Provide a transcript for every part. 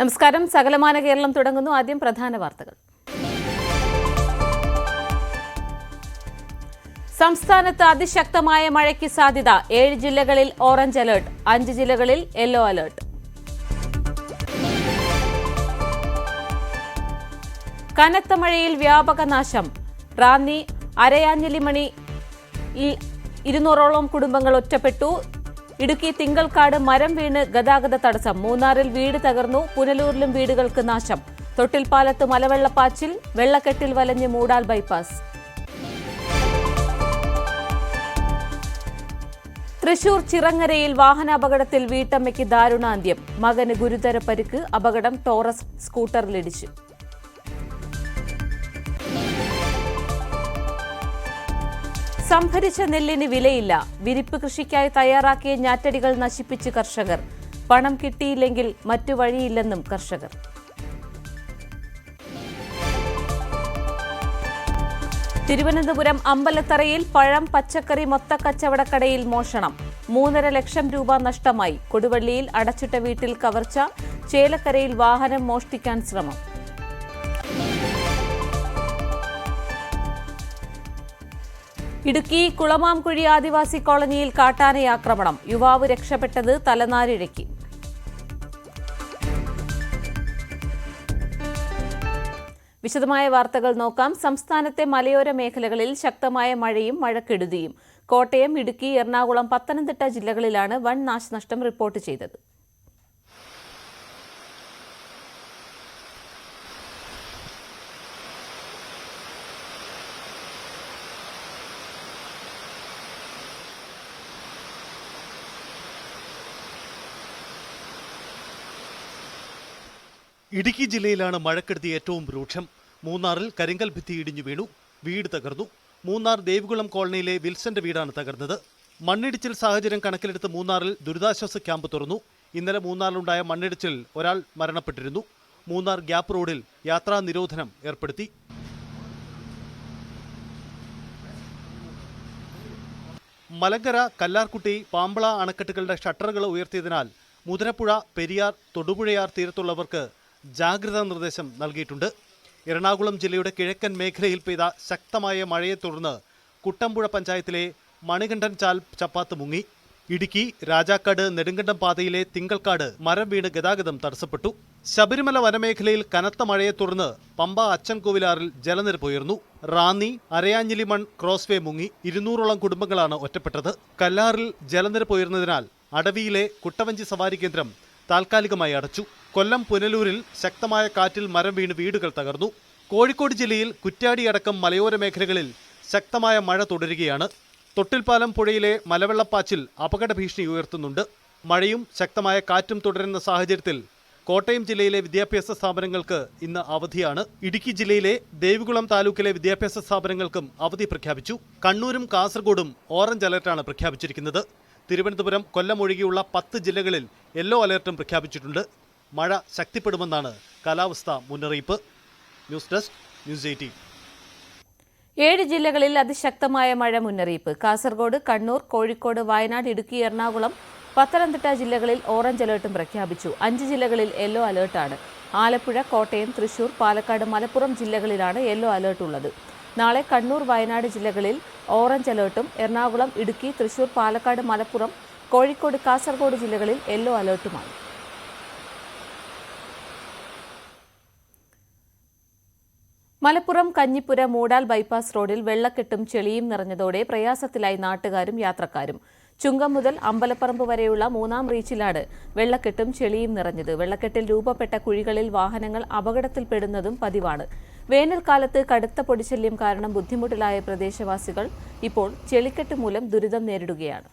നമസ്കാരം. സകലമാന കേരളം തുടങ്ങുന്നു. ആദ്യം പ്രധാന വാർത്തകൾ. സംസ്ഥാനത്ത് അതിശക്തമായ മഴയ്ക്ക് സാധ്യത. 7 ജില്ലകളിൽ ഓറഞ്ച് അലർട്ട്, 5 ജില്ലകളിൽ യെല്ലോ അലർട്ട്. കനത്ത മഴയിൽ വ്യാപക നാശം. റാന്നി അരയാഞ്ഞിലിമണിയിൽ 200ഓളം കുടുംബങ്ങൾ ഒറ്റപ്പെട്ടു. ഇടുക്കി തിങ്കൾക്കാട് മരം വീണ് ഗതാഗത തടസ്സം. മൂന്നാറിൽ വീട് തകർന്നു. പുനലൂരിലും വീടുകൾക്ക് നാശം. തൊട്ടിൽപ്പാലത്ത് മലവെള്ളപ്പാച്ചിൽ. വെള്ളക്കെട്ടിൽ വലഞ്ഞ് മൂടാൽ ബൈപ്പാസ്. തൃശൂർ ചിറങ്ങരയിൽ വാഹനാപകടത്തിൽ വീട്ടമ്മയ്ക്ക് ദാരുണാന്ത്യം. മകന് ഗുരുതര പരിക്ക്. അപകടം ടോറസ് സ്കൂട്ടറിലിടിച്ചു. സംഭരിച്ച നെല്ലിന് വിലയില്ല. വിരിപ്പ് കൃഷിക്കായി തയ്യാറാക്കിയ ഞാറ്റടികൾ നശിപ്പിച്ച് കർഷകർ. പണം കിട്ടിയില്ലെങ്കിൽ മറ്റു വഴിയില്ലെന്നും കർഷകർ. തിരുവനന്തപുരം അമ്പലത്തറയിൽ പഴം പച്ചക്കറി മൊത്തക്കച്ചവടക്കടയിൽ മോഷണം. 3.5 ലക്ഷം രൂപ നഷ്ടമായി. കൊടുവള്ളിയിൽ അടച്ചിട്ട വീട്ടിൽ കവർച്ച. ചേലക്കരയിൽ വാഹനം മോഷ്ടിക്കാൻ ശ്രമം. ഇടുക്കി കുളമാംകുഴി ആദിവാസി കോളനിയിൽ കാട്ടാനയാക്രമണം. യുവാവ് രക്ഷപ്പെട്ടത് തലനാരിഴയ്ക്ക്. വിശദമായ വാർത്തകൾ നോക്കാം. സംസ്ഥാനത്തെ മലയോര മേഖലകളിൽ ശക്തമായ മഴയും മഴക്കെടുതിയും. കോട്ടയം, ഇടുക്കി, എറണാകുളം, പത്തനംതിട്ട ജില്ലകളിലാണ് വൻ നാശനഷ്ടം റിപ്പോർട്ട് ചെയ്തത്. ഇടുക്കി ജില്ലയിലാണ് മഴക്കെടുതി ഏറ്റവും രൂക്ഷം. മൂന്നാറിൽ കരിങ്കൽ ഭിത്തി ഇടിഞ്ഞു വീണു. വീട് തകർന്നു. മൂന്നാർ ദേവികുളം കോളനിയിലെ വിൽസന്റെ വീടാണ് തകർന്നത്. മണ്ണിടിച്ചിൽ സാഹചര്യം കണക്കിലെടുത്ത് മൂന്നാറിൽ ദുരിതാശ്വാസ ക്യാമ്പ് തുറന്നു. ഇന്നലെ മൂന്നാറിലുണ്ടായ മണ്ണിടിച്ചിൽ ഒരാൾ മരണപ്പെട്ടിരുന്നു. മൂന്നാർ ഗ്യാപ്പ് റോഡിൽ യാത്രാ നിരോധനം ഏർപ്പെടുത്തി. മലങ്കര, കല്ലാർകുട്ടി, പാമ്പള അണക്കെട്ടുകളുടെ ഷട്ടറുകൾ ഉയർത്തിയതിനാൽ മുതിരപ്പുഴ, പെരിയാർ, തൊടുപുഴയാർ തീരത്തുള്ളവർക്ക് ജാഗ്രതാ നിർദ്ദേശം നൽകിയിട്ടുണ്ട്. എറണാകുളം ജില്ലയുടെ കിഴക്കൻ മേഖലയിൽ പെയ്ത ശക്തമായ മഴയെ തുടർന്ന് കുട്ടമ്പുഴ പഞ്ചായത്തിലെ മണികണ്ഠൻ ചാൽ ചപ്പാത്ത് മുങ്ങി. ഇടുക്കി രാജാക്കാട് നെടുങ്കണ്ടം പാതയിലെ തിങ്കൾക്കാട് മരം വീണ് ഗതാഗതം തടസ്സപ്പെട്ടു. ശബരിമല വനമേഖലയിൽ കനത്ത മഴയെ തുടർന്ന് പമ്പ അച്ചൻകോവിലാറിൽ ജലനിരപ്പ് ഉയർന്നു. റാന്നി അരയാഞ്ഞിലിമൺ ക്രോസ്വേ മുങ്ങി. 200ഓളം കുടുംബങ്ങളാണ് ഒറ്റപ്പെട്ടത്. കല്ലാറിൽ ജലനിരപ്പ് ഉയർന്നതിനാൽ അടവിയിലെ കുട്ടവഞ്ചി സവാരി കേന്ദ്രം താൽക്കാലികമായി അടച്ചു. കൊല്ലം പുനലൂരിൽ ശക്തമായ കാറ്റിൽ മരം വീണ് വീടുകൾ തകർന്നു. കോഴിക്കോട് ജില്ലയിൽ കുറ്റ്യാടിയടക്കം മലയോര മേഖലകളിൽ ശക്തമായ മഴ തുടരുകയാണ്. തൊട്ടിൽപ്പാലം പുഴയിലെ മലവെള്ളപ്പാച്ചിൽ അപകട ഭീഷണി ഉയർത്തുന്നുണ്ട്. മഴയും ശക്തമായ കാറ്റും തുടരുന്ന സാഹചര്യത്തിൽ കോട്ടയം ജില്ലയിലെ വിദ്യാഭ്യാസ സ്ഥാപനങ്ങൾക്ക് ഇന്ന് അവധിയാണ്. ഇടുക്കി ജില്ലയിലെ ദേവികുളം താലൂക്കിലെ വിദ്യാഭ്യാസ സ്ഥാപനങ്ങൾക്കും അവധി പ്രഖ്യാപിച്ചു. കണ്ണൂരും കാസർഗോഡും ഓറഞ്ച് അലർട്ടാണ് പ്രഖ്യാപിച്ചിരിക്കുന്നത്. തിരുവനന്തപുരം, കൊല്ലം ഒഴികെയുള്ള 10 ജില്ലകളിൽ യെല്ലോ അലർട്ടും പ്രഖ്യാപിച്ചിട്ടുണ്ട്. മഴ ശക്തിപ്പെടുമെന്നാണ് കാലാവസ്ഥാ മുന്നറിയിപ്പ്. News desk, news 18. 7 ജില്ലകളിൽ അതിശക്തമായ മഴ മുന്നറിയിപ്പ്. കാസർഗോഡ്, കണ്ണൂർ, കോഴിക്കോട്, വയനാട്, ഇടുക്കി, എറണാകുളം, പത്തനംതിട്ട ജില്ലകളിൽ ഓറഞ്ച് അലർട്ടും പ്രഖ്യാപിച്ചു. 5 ജില്ലകളിൽ യെല്ലോ അലർട്ടാണ്. ആലപ്പുഴ, കോട്ടയം, തൃശൂർ, പാലക്കാട്, മലപ്പുറം ജില്ലകളിലാണ് യെല്ലോ അലർട്ട് ഉള്ളത്. നാളെ കണ്ണൂർ, വയനാട് ജില്ലകളിൽ ഓറഞ്ച് അലർട്ടും എറണാകുളം, ഇടുക്കി, തൃശൂർ, പാലക്കാട്, മലപ്പുറം, കോഴിക്കോട്, കാസർഗോഡ് ജില്ലകളിൽ യെല്ലോ അലർട്ടുമാണ്. മലപ്പുറം കഞ്ഞിപ്പുര മൂടാൽ ബൈപ്പാസ് റോഡിൽ വെള്ളക്കെട്ടും ചെളിയും നിറഞ്ഞതോടെ പ്രയാസത്തിലായി നാട്ടുകാരും യാത്രക്കാരും. ചുങ്കം മുതൽ അമ്പലപ്പറമ്പ് വരെയുള്ള 3-ാം റീച്ചിലാണ് വെള്ളക്കെട്ടും ചെളിയും നിറഞ്ഞത്. വെള്ളക്കെട്ടിൽ രൂപപ്പെട്ട കുഴികളിൽ വാഹനങ്ങൾ അപകടത്തിൽപ്പെടുന്നതും പതിവാണ്. വേനൽക്കാലത്ത് കടുത്ത പൊടിശല്യം കാരണം ബുദ്ധിമുട്ടിലായ പ്രദേശവാസികൾ ഇപ്പോൾ ചെളിക്കെട്ട് മൂലം ദുരിതം നേരിടുകയാണ്.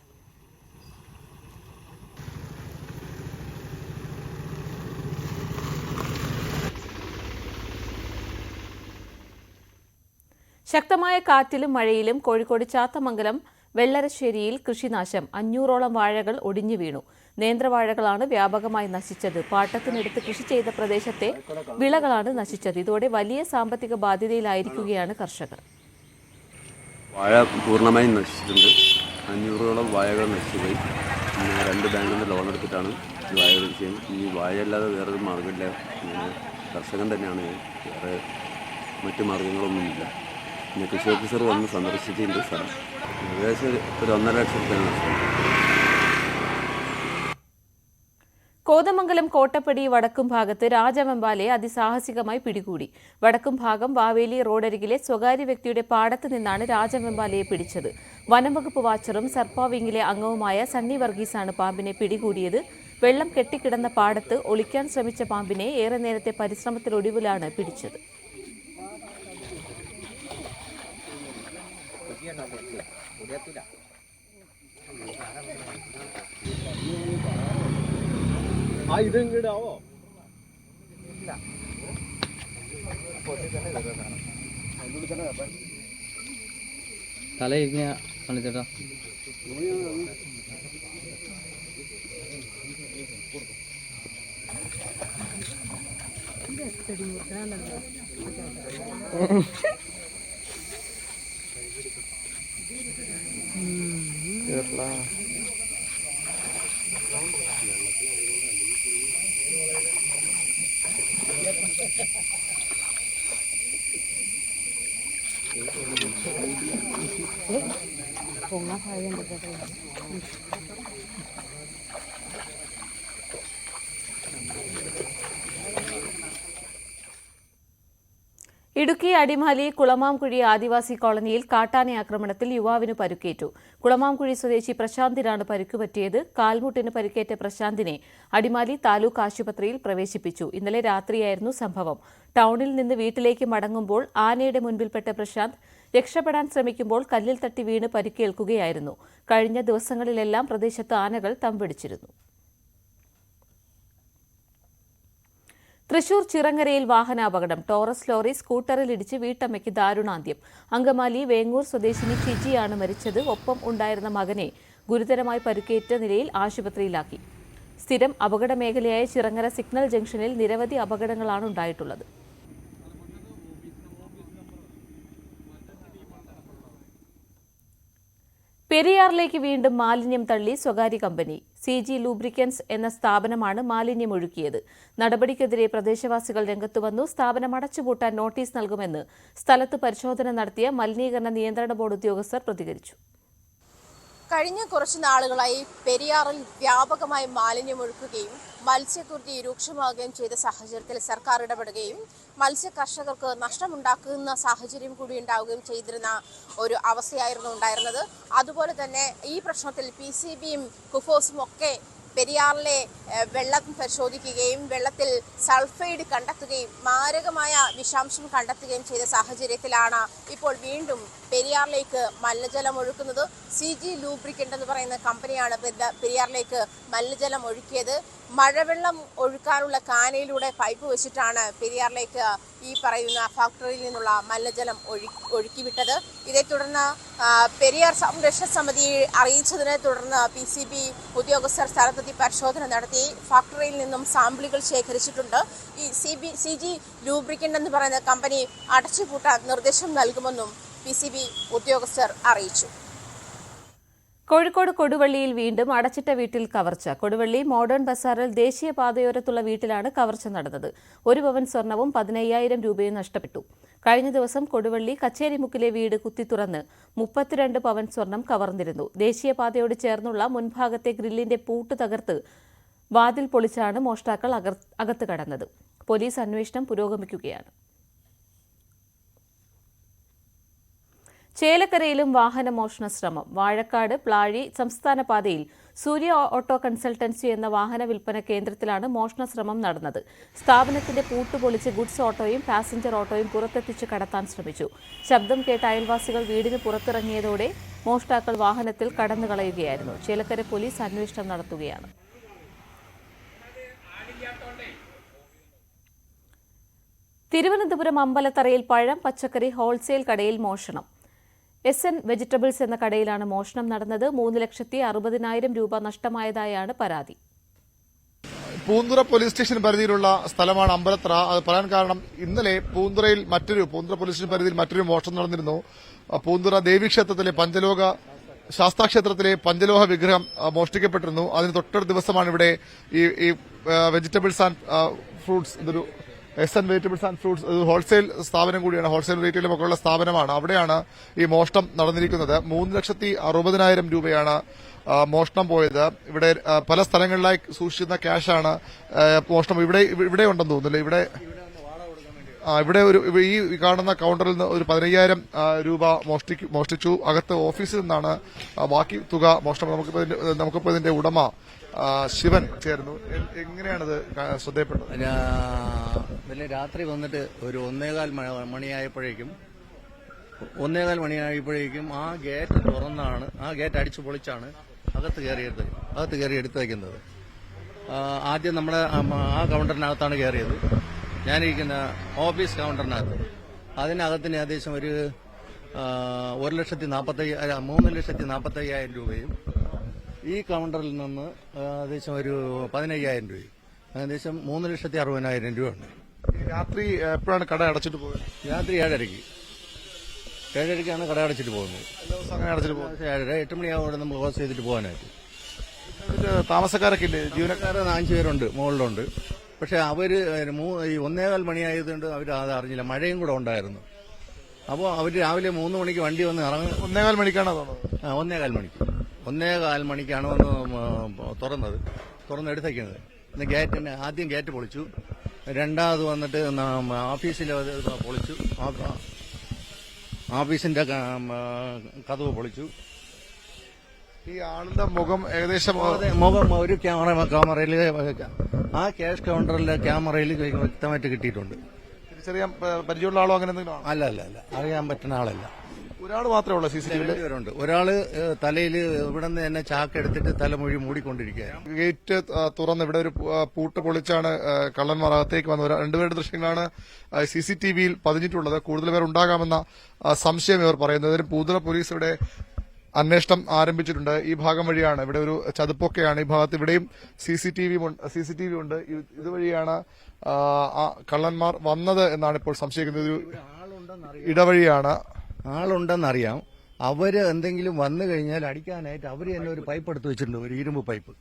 ശക്തമായ കാറ്റിലും മഴയിലും കോഴിക്കോട് ചാത്തമംഗലം വെള്ളരശ്ശേരിയിൽ കൃഷിനാശം. 500ഓളം വാഴകൾ ഒടിഞ്ഞു വീണു. നേന്ത്രവാഴകളാണ് വ്യാപകമായി നശിച്ചത്. പാട്ടത്തിനെടുത്ത് കൃഷി ചെയ്ത പ്രദേശത്തെ വിളകളാണ് നശിച്ചത്. ഇതോടെ വലിയ സാമ്പത്തിക ബാധ്യതയിലായിരിക്കുകയാണ് കർഷകർ. വാഴ പൂർണ്ണമായും നശിച്ചിട്ടുണ്ട്. 500ഓളം വാഴകൾ നശിച്ചുപോയി. 2 ബാങ്കിൽ നിന്ന് ലോൺ എടുത്തിട്ടാണ് വാഴ കൃഷിയും ഈ വാഴയല്ലാതെ വേറൊരു മാർഗ്ഗമില്ല. ഇങ്ങനെ കർഷകൻ തന്നെയാണ് ഞാൻ. വേറെ മറ്റു മാർഗ്ഗങ്ങളൊന്നുമില്ല. പിന്നെ കൃഷി ഓഫീസർ വന്ന് സന്ദർശിച്ചിട്ടുണ്ട് സ്ഥലം. ഏകദേശം ഒരു 1.5 ലക്ഷം രൂപ നഷ്ടം. കോതമംഗലം കോട്ടപ്പടി വടക്കും ഭാഗത്ത് രാജവെമ്പാലയെ അതിസാഹസികമായി പിടികൂടി. വടക്കും ഭാഗം വാവേലി റോഡരികിലെ സ്വകാര്യ വ്യക്തിയുടെ പാടത്ത് നിന്നാണ് രാജവെമ്പാലയെ പിടിച്ചത്. വനംവകുപ്പ് വാച്ചറും സർപ്പ വിങ്ങിലെ അംഗവുമായ സണ്ണി വർഗീസാണ് പാമ്പിനെ പിടികൂടിയത്. വെള്ളം കെട്ടിക്കിടന്ന പാടത്ത് ഒളിക്കാൻ ശ്രമിച്ച പാമ്പിനെ ഏറെ നേരത്തെ പരിശ്രമത്തിനൊടുവിലാണ് പിടിച്ചത്. ഇതെങ്കിടാവോ തല ഇരിക്കുന്ന കളിച്ചേട്ടാ. ഇടുക്കി അടിമാലി കുളമാംകുഴി ആദിവാസി കോളനിയിൽ കാട്ടാന ആക്രമണത്തിൽ യുവാവിന് പരുക്കേറ്റു. കുളമാംകുഴി സ്വദേശി പ്രശാന്തിനാണ് പരുക്കുപറ്റിയത്. കാൽമുട്ടിന് പരുക്കേറ്റ പ്രശാന്തിനെ അടിമാലി താലൂക്ക് ആശുപത്രിയിൽ പ്രവേശിപ്പിച്ചു. ഇന്നലെ രാത്രിയായിരുന്നു സംഭവം. ടൌണിൽ നിന്ന് വീട്ടിലേക്ക് മടങ്ങുമ്പോൾ ആനയുടെ മുൻപിൽപ്പെട്ട പ്രശാന്ത് രക്ഷപ്പെടാൻ ശ്രമിക്കുമ്പോൾ കല്ലിൽ തട്ടി വീണ് പരിക്കേൽക്കുകയായിരുന്നു. കഴിഞ്ഞ ദിവസങ്ങളിലെല്ലാം പ്രദേശത്ത് ആനകൾ തമ്പടിച്ചിരുന്നു. തൃശൂർ ചിറങ്ങരയിൽ വാഹനാപകടം. ടോറസ് ലോറി സ്കൂട്ടറിലിടിച്ച് വീട്ടമ്മയ്ക്ക് ദാരുണാന്ത്യം. അങ്കമാലി വേങ്ങൂർ സ്വദേശിനി ഷിജിയാണ് മരിച്ചത്. ഒപ്പം ഉണ്ടായിരുന്ന മകനെ ഗുരുതരമായി പരുക്കേറ്റ നിലയിൽ ആശുപത്രിയിലാക്കി. സ്ഥിരം അപകട മേഖലയായ ചിറങ്ങര സിഗ്നൽ ജംഗ്ഷനിൽ നിരവധി അപകടങ്ങളാണ് ഉണ്ടായിട്ടുള്ളത്. പെരിയാറിലേക്ക് വീണ്ടും മാലിന്യം തള്ളി സ്വകാര്യ കമ്പനി. CG ലൂബ്രിക്കൻസ് എന്ന സ്ഥാപനമാണ് മാലിന്യം ഒഴുക്കിയത്. നടപടിക്കെതിരെ പ്രദേശവാസികൾ രംഗത്തുവന്നു. സ്ഥാപനം അടച്ചുപൂട്ടാൻ നോട്ടീസ് നൽകുമെന്ന് സ്ഥലത്ത് പരിശോധന നടത്തിയ മലിനീകരണ നിയന്ത്രണ ബോർഡ് ഉദ്യോഗസ്ഥർ പ്രതികരിച്ചു. കഴിഞ്ഞ കുറച്ചു നാളുകളായി പെരിയാറിൽ വ്യാപകമായി മാലിന്യമൊഴുക്കുകയും മത്സ്യക്കുരുതി രൂക്ഷമാകുകയും ചെയ്ത സാഹചര്യത്തിൽ സർക്കാർ ഇടപെടുകയും മത്സ്യ കർഷകർക്ക് നഷ്ടമുണ്ടാക്കുന്ന സാഹചര്യം കൂടി ഉണ്ടാവുകയും ചെയ്തിരുന്ന ഒരു അവസ്ഥയായിരുന്നു ഉണ്ടായിരുന്നത്. അതുപോലെ തന്നെ ഈ പ്രശ്നത്തിൽ PCBയും കുഫോസും ഒക്കെ പെരിയാറിലെ വെള്ളം പരിശോധിക്കുകയും വെള്ളത്തിൽ സൾഫൈഡ് കണ്ടെത്തുകയും മാരകമായ വിഷാംശം കണ്ടെത്തുകയും ചെയ്ത സാഹചര്യത്തിലാണ് ഇപ്പോൾ വീണ്ടും പെരിയാറിലേക്ക് മലിനജലം ഒഴുക്കുന്നത്. CG ലൂബ്രിക്കൻ്റ് എന്ന് പറയുന്ന കമ്പനിയാണ് പെരിയാറിലേക്ക് മലിനജലം ഒഴുക്കിയത്. മഴവെള്ളം ഒഴുക്കാനുള്ള കാനയിലൂടെ പൈപ്പ് വെച്ചിട്ടാണ് പെരിയാറിലേക്ക് ഈ പറയുന്ന ഫാക്ടറിയിൽ നിന്നുള്ള മലിനജലം ഒഴുക്കിവിട്ടത്. ഇതേ തുടർന്ന് പെരിയാർ സംരക്ഷണ സമിതി അറിയിച്ചതിനെ തുടർന്ന് PCB ഉദ്യോഗസ്ഥർ സ്ഥലത്തെത്തി പരിശോധന നടത്തി. ഫാക്ടറിയിൽ നിന്നും സാമ്പിളുകൾ ശേഖരിച്ചിട്ടുണ്ട്. ഈ CG ലൂബ്രിക്കൻ്റ് എന്ന് പറയുന്ന കമ്പനി അടച്ചുപൂട്ടാൻ നിർദ്ദേശം നൽകുമെന്നും PCB ഉദ്യോഗസ്ഥർ അറിയിച്ചു. കോഴിക്കോട് കൊടുവള്ളിയിൽ വീണ്ടും അടച്ചിട്ട വീട്ടിൽ കവർച്ച. കൊടുവള്ളി മോഡേൺ ബസാറിൽ ദേശീയപാതയോരത്തുള്ള വീട്ടിലാണ് കവർച്ച നടന്നത്. 1 പവൻ സ്വർണവും 15,000 രൂപയും നഷ്ടപ്പെട്ടു. കഴിഞ്ഞ ദിവസം കൊടുവള്ളി കച്ചേരിമുക്കിലെ വീട് കുത്തിത്തുറന്ന് 32 പവൻ സ്വർണം കവർന്നിരുന്നു. ദേശീയപാതയോട് ചേർന്നുള്ള മുൻഭാഗത്തെ ഗ്രില്ലിന്റെ പൂട്ട് തകർത്ത് വാതിൽ പൊളിച്ചാണ് മോഷ്ടാക്കൾ അകത്ത് കടന്നത്. പോലീസ് അന്വേഷണം പുരോഗമിക്കുകയാണ്. ചേലക്കരയിലും വാഹനമോഷണ ശ്രമം. വാഴക്കാട് പ്ലാഴി സംസ്ഥാന പാതയിൽ സൂര്യ ഓട്ടോ കൺസൾട്ടൻസി എന്ന വാഹന വിൽപ്പന കേന്ദ്രത്തിലാണ് മോഷണ ശ്രമം നടന്നത്. സ്ഥാപനത്തിന്റെ പൂട്ടുപൊളിച്ച് ഗുഡ്സ് ഓട്ടോയും പാസഞ്ചർ ഓട്ടോയും പുറത്തെത്തിച്ച് കടത്താൻ ശ്രമിച്ചു. ശബ്ദം കേട്ട അയൽവാസികൾ വീടിന് പുറത്തിറങ്ങിയതോടെ മോഷ്ടാക്കൾ വാഹനത്തിൽ കടന്നുകളയുകയായിരുന്നു. ചേലക്കര പോലീസ് അന്വേഷണം നടത്തുകയാണ്. തിരുവനന്തപുരം അമ്പലത്തറയിൽ പഴം പച്ചക്കറി ഹോൾസെയിൽ കടയിൽ മോഷണം. SN വെജിറ്റബിൾസ് എന്ന കടയിലാണ് മോഷണം നടന്നത്. 3,60,000 രൂപ നഷ്ടമായതായാണ് പരാതി. പൂന്തുറ പോലീസ് സ്റ്റേഷൻ പരിധിയിലുള്ള സ്ഥലമാണ് അമ്പലത്തറ. അത് പറയാൻ കാരണം ഇന്നലെ പൂന്തുറ പോലീസ് സ്റ്റേഷൻ പരിധിയിൽ മറ്റൊരു മോഷണം നടന്നിരുന്നു. പൂന്തുറ ദേവീക്ഷേത്രത്തിലെ പഞ്ചലോക ശാസ്താക്ഷേത്രത്തിലെ പഞ്ചലോഹ വിഗ്രഹം മോഷ്ടിക്കപ്പെട്ടിരുന്നു. അതിന് തൊട്ടടുത്ത ദിവസമാണ് ഇവിടെ ഈ വെജിറ്റബിൾസ് ആൻഡ് ഫ്രൂട്ട്സ്, ഇതൊരു SN vegetables and fruits wholesale സ്ഥാപനം കൂടിയാണ്, ഹോൾസെയിൽ റീറ്റെയിലും ഒക്കെ ഉള്ള സ്ഥാപനമാണ്. അവിടെയാണ് ഈ മോഷണം നടന്നിരിക്കുന്നത്. 3,60,60,000 രൂപയാണ് മോഷണം പോയത്. ഇവിടെ പല സ്ഥലങ്ങളിലായി സൂക്ഷിച്ചിരുന്ന ക്യാഷാണ് മോഷണം ഇവിടെ ഉണ്ടെന്ന് തോന്നുന്നില്ല. ഇവിടെ ഈ കാണുന്ന കൗണ്ടറിൽ നിന്ന് ഒരു 15,000 രൂപ മോഷ്ടിച്ചു. അകത്ത് ഓഫീസിൽ നിന്നാണ് ബാക്കി തുക മോഷണം. നമുക്കിപ്പോ ഇതിന്റെ ഉടമ ശിവൻ ചേർന്നു. എങ്ങനെയാണത് ശ്രദ്ധയപ്പെട്ടത്? ഇന്നലെ രാത്രി വന്നിട്ട് ഒരു 1:15 മണിയായപ്പോഴേക്കും ആ ഗേറ്റ് തുറന്നാണ്, ആ ഗേറ്റ് അടിച്ചു പൊളിച്ചാണ് അകത്ത് കയറി എടുത്തു വയ്ക്കുന്നത്. ആദ്യം നമ്മുടെ ആ കൗണ്ടറിനകത്താണ് കയറിയത്, ഞാനിരിക്കുന്ന ഓഫീസ് കൗണ്ടറിനകത്ത്. അതിനകത്തിന് ഏകദേശം ഒരു 3,40,000 രൂപയും ഈ കൗണ്ടറിൽ നിന്ന് ഏകദേശം ഒരു 15,000 രൂപയും, ഏകദേശം 3,60,000 രൂപ ഉണ്ട്. രാത്രി എപ്പോഴാണ് കട അടച്ചിട്ട് പോയത്? രാത്രി 7:30ക്കാണ് കട അടച്ചിട്ട് പോകുന്നത്. അങ്ങനെ അടച്ചിട്ട് പോകുന്നത് 7:30 8 മണിയാവുമ്പോൾ നമ്മൾ ക്ലോസ് ചെയ്തിട്ട് പോകാനായിട്ട്. താമസക്കാരൊക്കെ ഇല്ലേ? ജീവനക്കാർ 5 പേരുണ്ട്, മുകളിലുണ്ട്. പക്ഷെ അവര് 1:15 മണിയായതുകൊണ്ട് അവർ അത് അറിഞ്ഞില്ല, മഴയും കൂടെ ഉണ്ടായിരുന്നു. അപ്പോൾ അവർ രാവിലെ 3 മണിക്ക് വണ്ടി വന്ന് ഇറങ്ങി. 1:15 മണിക്കാണോ തോന്നുന്നത്? 1:15 മണിക്കാണ് വന്ന് തുറന്നെടുത്തേക്കുന്നത്. ഗേറ്റിന് ആദ്യം ഗേറ്റ് പൊളിച്ചു, രണ്ടാമത് വന്നിട്ട് ഓഫീസിൽ പൊളിച്ചു, ഓഫീസിന്റെ കതവ് പൊളിച്ചു. ഈ ആളുടെ മുഖം ഏകദേശം മുഖം ഒരു ക്യാമറയിൽ ആ ക്യാഷ് കൗണ്ടറിലെ ക്യാമറയിൽ വ്യക്തമായിട്ട് കിട്ടിയിട്ടുണ്ട്. തിരിച്ചറിയാൻ പരിചയമുള്ള ആളോ അങ്ങനെ എന്തെങ്കിലും? അല്ല, അറിയാൻ പറ്റുന്ന ആളല്ല. ഒരാൾ മാത്രമേ ഉള്ളൂ CCTV? പേരുണ്ട്. ഒരാള് തലയിൽ ഇവിടെ നിന്ന് തന്നെ ചാക്ക് എടുത്തിട്ട് തലമൊഴി മൂടിക്കൊണ്ടിരിക്കുകയാണ്. ഗേറ്റ് തുറന്ന് ഇവിടെ ഒരു പൂട്ട് പൊളിച്ചാണ് കള്ളന്മാർ അകത്തേക്ക് വന്നത്. രണ്ടുപേരുടെ ദൃശ്യങ്ങളാണ് CCTVയിൽ പതിഞ്ഞിട്ടുള്ളത്. കൂടുതൽ പേർ ഉണ്ടാകാമെന്ന സംശയം ഇവർ പറയുന്നത്. പൂന്തുറ പോലീസ് ഇവിടെ അന്വേഷണം ആരംഭിച്ചിട്ടുണ്ട്. ഈ ഭാഗം വഴിയാണ്, ഇവിടെ ഒരു ചതുപ്പൊക്കെയാണ് ഈ ഭാഗത്ത്. ഇവിടെയും CCTV ഉണ്ട്. ഇതുവഴിയാണ് കള്ളന്മാർ വന്നത് എന്നാണ് ഇപ്പോൾ സംശയിക്കുന്നത്. ഒരു ഇടവഴിയാണ്. ആളുണ്ടെന്നറിയാം. അവര് എന്തെങ്കിലും വന്നു കഴിഞ്ഞാൽ അടിക്കാനായിട്ട് അവര് തന്നെ ഒരു പൈപ്പ് എടുത്ത് വെച്ചിട്ടുണ്ട്, ഒരു ഇരുമ്പ് പൈപ്പ്.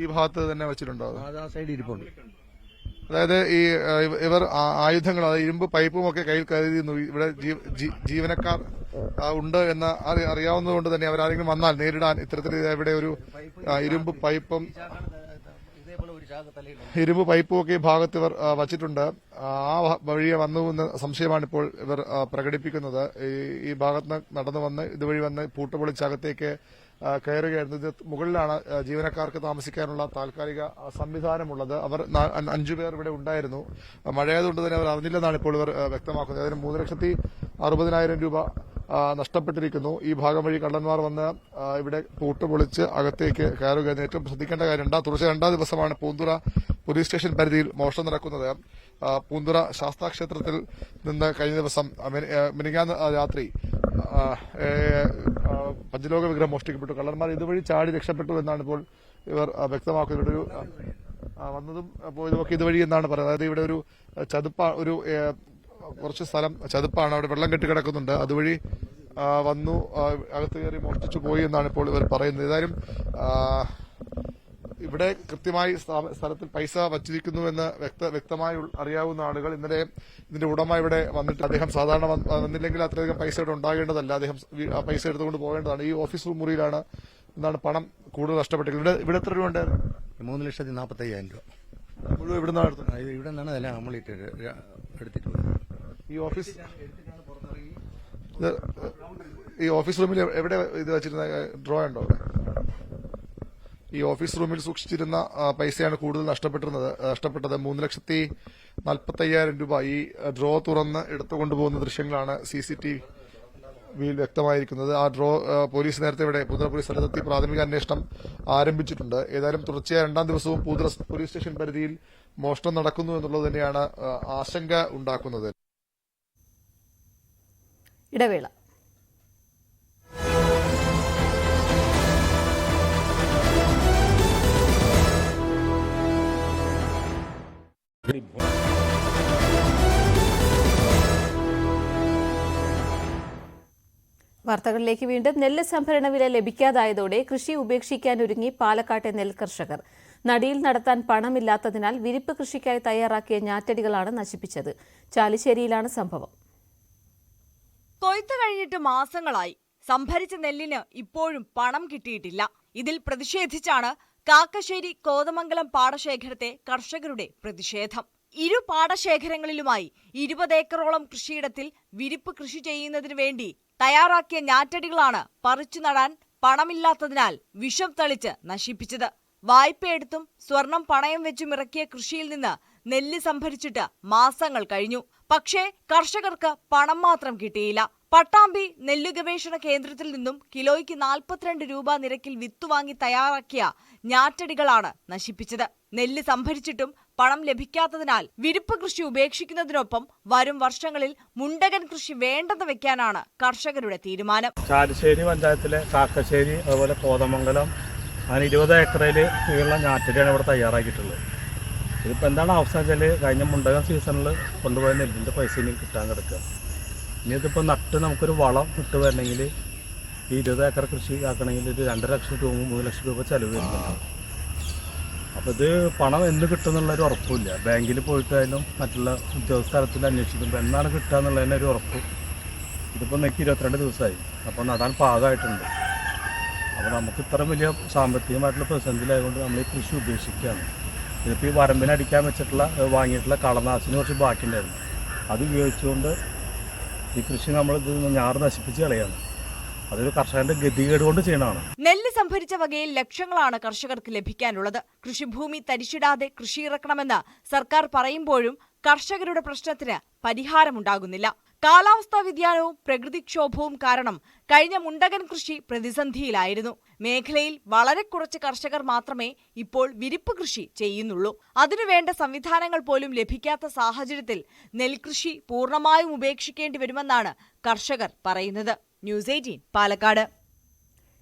ഈ ഭാഗത്ത് തന്നെ വെച്ചിട്ടുണ്ടോ? അത് ആ സൈഡിൽ ഇരിപ്പുണ്ട്. അതായത് ഇവർ ആയുധങ്ങൾ, അതായത് ഇരുമ്പ് പൈപ്പും ഒക്കെ കയ്യിൽ കരുതിയിരുന്നു. ഇവിടെ ജീവനക്കാർ ഉണ്ട് എന്ന് അറിയാവുന്നതുകൊണ്ട് തന്നെ അവരാരെങ്കിലും വന്നാൽ നേരിടാൻ ഇത്തരത്തിൽ ഇവിടെ ഒരു ഇരുമ്പ് പൈപ്പും ഒക്കെ ഈ ഭാഗത്ത് ഇവർ വച്ചിട്ടുണ്ട്. ആ വഴിയെ വന്നു എന്ന സംശയമാണ് ഇപ്പോൾ ഇവർ പ്രകടിപ്പിക്കുന്നത്. ഈ ഭാഗത്ത് നടന്നു വന്ന് ഇതുവഴി വന്ന് പൂട്ടുപൊളിച്ചകത്തേക്ക് കയറുകയായിരുന്നു. ഇത് മുകളിലാണ് ജീവനക്കാർക്ക് താമസിക്കാനുള്ള താൽക്കാലിക സംവിധാനമുള്ളത്. അവർ 5 പേർ ഇവിടെ ഉണ്ടായിരുന്നു. മഴയായതുകൊണ്ട് തന്നെ അവർ അറിഞ്ഞില്ലെന്നാണ് ഇപ്പോൾ ഇവർ വ്യക്തമാക്കുന്നത്. അതിന് 3,60,000 രൂപ നഷ്ടപ്പെട്ടിരിക്കുന്നു. ഈ ഭാഗം വഴി കള്ളന്മാർ വന്ന് ഇവിടെ പൂട്ടുപൊളിച്ച് അകത്തേക്ക് കയറുകയായിരുന്നു. ഏറ്റവും ശ്രദ്ധിക്കേണ്ട കാര്യം, തുടർച്ചയായ 2ാം ദിവസമാണ് പൂന്തുറ പോലീസ് സ്റ്റേഷൻ പരിധിയിൽ മോഷണം നടക്കുന്നത്. പൂന്തുറ ശാസ്താക്ഷേത്രത്തിൽ നിന്ന് കഴിഞ്ഞ ദിവസം മിനിങ്ങാന്ന് രാത്രി പഞ്ചലോക വിഗ്രഹം മോഷ്ടിക്കപ്പെട്ടു. കള്ളന്മാർ ഇതുവഴി ചാടി രക്ഷപ്പെട്ടു എന്നാണ് ഇപ്പോൾ ഇവർ വ്യക്തമാക്കുന്നത്. ഇവിടെ ഒരു വന്നതും പോയതുമൊക്കെ ഇതുവഴി എന്നാണ് പറയുന്നത്. അതായത് ഇവിടെ ഒരു ഒരു കുറച്ച് സ്ഥലം ചതുപ്പാണ്, അവിടെ വെള്ളം കെട്ടി കിടക്കുന്നുണ്ട്. അതുവഴി വന്നു അകത്ത് കയറി മോഷ്ടിച്ചു പോയി എന്നാണ് ഇപ്പോൾ ഇവർ പറയുന്നത്. ഏതായാലും ഇവിടെ കൃത്യമായി സ്ഥലത്തിൽ പൈസ വച്ചിരിക്കുന്നുവെന്ന് വ്യക്തമായി അറിയാവുന്ന ആളുകൾ ഇന്നലെ ഇതിന്റെ ഉടമ ഇവിടെ വന്നിട്ട്, അദ്ദേഹം സാധാരണ വന്നില്ലെങ്കിൽ അത്രയധികം പൈസ ഇവിടെ ഉണ്ടാകേണ്ടതല്ല, അദ്ദേഹം പൈസ എടുത്തുകൊണ്ട് പോകേണ്ടതാണ്. ഈ ഓഫീസ് മുറിയിലാണ് എന്താണ് പണം കൂടുതൽ നഷ്ടപ്പെട്ടിരിക്കുന്നത്. ഇവിടെ എത്ര രൂപ ഉണ്ടായിരുന്നു? 3,40,000 രൂപ മുഴുവൻ ഇവിടെ നിന്നാണ് എടുത്തത്. ഇവിടെ നിന്നാണ് എല്ലാം നമ്മളിട്ട് എടുത്തിട്ട് ഈ ഓഫീസ് റൂമിൽ എവിടെ ഇത് വെച്ചിരുന്ന ഡ്രോ ഉണ്ടോ? ഈ ഓഫീസ് റൂമിൽ സൂക്ഷിച്ചിരുന്ന പൈസയാണ് കൂടുതൽ നഷ്ടപ്പെട്ടത്. 3,40,000 രൂപ ഈ ഡ്രോ തുറന്ന് എടുത്തുകൊണ്ടുപോകുന്ന ദൃശ്യങ്ങളാണ് CCTVയിൽ വ്യക്തമായിരിക്കുന്നത്. ആ ഡ്രോ പോലീസ് നേരത്തെ ഇവിടെ പൂന്തുറ പോലീസ് സ്ഥലത്തെത്തി പ്രാഥമിക അന്വേഷണം ആരംഭിച്ചിട്ടുണ്ട്. ഏതായാലും തുടർച്ചയായ 2ാം ദിവസവും പൂന്തുറ പോലീസ് സ്റ്റേഷൻ പരിധിയിൽ മോഷണം നടക്കുന്നു എന്നുള്ളത് തന്നെയാണ് ആശങ്ക ഉണ്ടാക്കുന്നത്. ഇടവേള. വാർത്തകളിലേക്ക് വീണ്ടും. നെല്ല് സംഭരണ വില ലഭിക്കാതായതോടെ കൃഷി ഉപേക്ഷിക്കാനൊരുങ്ങി പാലക്കാട്ടെ നെൽകർഷകർ. നടിയിൽ നടത്താൻ പണമില്ലാത്തതിനാൽ വിരിപ്പ് കൃഷിക്കായി തയ്യാറാക്കിയ ഞാറ്റടികളാണ് നശിപ്പിച്ചത്. ചാലിശ്ശേരിയിലാണ് സംഭവം. കൊയ്ത്ത് കഴിഞ്ഞിട്ട് മാസങ്ങളായി. സംഭരിച്ച നെല്ലിന് ഇപ്പോഴും പണം കിട്ടിയിട്ടില്ല. ഇതിൽ പ്രതിഷേധിച്ചാണ് കാക്കശ്ശേരി കോതമംഗലം പാടശേഖരത്തെ കർഷകരുടെ പ്രതിഷേധം. ഇരു പാടശേഖരങ്ങളിലുമായി 20 ഏക്കറോളം കൃഷിയിടത്തിൽ വിരിപ്പ് കൃഷി ചെയ്യുന്നതിനു വേണ്ടി തയ്യാറാക്കിയ ഞാറ്റടികളാണ് പറിച്ചു നടാൻ പണമില്ലാത്തതിനാൽ വിഷം തളിച്ച് നശിപ്പിച്ചത്. വായ്പയെടുത്തും സ്വർണം പണയം വെച്ചും ഇറക്കിയ കൃഷിയിൽ നിന്ന് നെല്ല് സംഭരിച്ചിട്ട് മാസങ്ങൾ കഴിഞ്ഞു. പക്ഷേ കർഷകർക്ക് പണം മാത്രം കിട്ടിയില്ല. പട്ടാമ്പി നെല്ല് ഗവേഷണ കേന്ദ്രത്തിൽ നിന്നും കിലോയ്ക്ക് 42 രൂപ നിരക്കിൽ വിത്തുവാങ്ങി തയ്യാറാക്കിയ ഞാറ്റടികളാണ് നശിപ്പിച്ചത്. നെല്ല് സംഭരിച്ചിട്ടും പണം ലഭിക്കാത്തതിനാൽ വിരിപ്പ് കൃഷി ഉപേക്ഷിക്കുന്നതിനൊപ്പം വരും വർഷങ്ങളിൽ മുണ്ടകൻ കൃഷി വേണ്ടെന്ന് വെക്കാനാണ് കർഷകരുടെ തീരുമാനം. ചാലിശ്ശേരി പഞ്ചായത്തിലെ കാക്കശ്ശേരി അതുപോലെ കോതമംഗലം അങ്ങനെ 20 ഏക്കറിൽ ഉള്ള ഞാറ്റടിയാണ് ഇവിടെ തയ്യാറാക്കിയിട്ടുള്ളത്. ഇതിപ്പോൾ എന്താണ് അവസ്ഥ വെച്ചാൽ കഴിഞ്ഞ മുണ്ടകൻ സീസണിൽ കൊണ്ടുപോയ നെല്ലിൻ്റെ പൈസ ഇനി കിട്ടാൻ കിടക്കുക. ഇനി ഇതിപ്പോൾ നട്ട് നമുക്കൊരു വളം ഇട്ട് വരണമെങ്കിൽ ഈ 20 ഏക്കർ കൃഷി ആക്കണമെങ്കിൽ ഒരു 2 ലക്ഷം രൂപ 3 ലക്ഷം രൂപ ചിലവ് വരുന്നുണ്ട്. അപ്പോൾ ഇത് പണം എന്ന് കിട്ടുമെന്നുള്ളൊരു ഉറപ്പില്ല. ബാങ്കിൽ പോയിട്ടായാലും മറ്റുള്ള ഉദ്യോഗസ്ഥ തലത്തിൽ അന്വേഷിക്കുമ്പോൾ എന്നാണ് കിട്ടുക എന്നുള്ളതിന് ഒരു ഉറപ്പ്. ഇതിപ്പോൾ എനിക്ക് 22 ദിവസമായി. അപ്പോൾ നടാൻ പാകമായിട്ടുണ്ട്. അപ്പോൾ നമുക്ക് ഇത്ര വലിയ സാമ്പത്തികമായിട്ടുള്ള പ്രതിസന്ധിയിലായതുകൊണ്ട് നമ്മൾ ഈ കൃഷി ഉപേക്ഷിക്കുകയാണ്. ഇതിപ്പോൾ ഈ വരമ്പിനടിക്കാൻ വെച്ചിട്ടുള്ള വാങ്ങിയിട്ടുള്ള കളനാശിനി കുറച്ച് ബാക്കിയുണ്ടായിരുന്നു. അത് ഉപയോഗിച്ചുകൊണ്ട് ഈ കൃഷി നമ്മൾ ഇത് ഞാറ് നശിപ്പിച്ച് കളയാണ്. അതൊരു കർഷകന്റെ ഗതികേട് കൊണ്ട് ചെയ്യണതാണ്. നെല്ല് സംഭരിച്ച വകയിൽ ലക്ഷങ്ങളാണ് കർഷകർക്ക് ലഭിക്കാനുള്ളത്. കൃഷിഭൂമി തരിച്ചിടാതെ കൃഷി ഇറക്കണമെന്ന് സർക്കാർ പറയുമ്പോഴും കർഷകരുടെ പ്രശ്നത്തിന് പരിഹാരമുണ്ടാകുന്നില്ല. കാലാവസ്ഥാ വ്യതിയാനവും പ്രകൃതിക്ഷോഭവും കാരണം കഴിഞ്ഞ മുണ്ടകൻ കൃഷി പ്രതിസന്ധിയിലായിരുന്നു. മേഖലയിൽ വളരെ കുറച്ച് കർഷകർ മാത്രമേ ഇപ്പോൾ വിരിപ്പ് കൃഷി ചെയ്യുന്നുള്ളൂ. അതിനുവേണ്ട സംവിധാനങ്ങൾ പോലും ലഭിക്കാത്ത സാഹചര്യത്തിൽ നെൽകൃഷി പൂർണ്ണമായും ഉപേക്ഷിക്കേണ്ടി വരുമെന്നാണ് കർഷകർ പറയുന്നത്. ന്യൂസ് 18 പാലക്കാട്.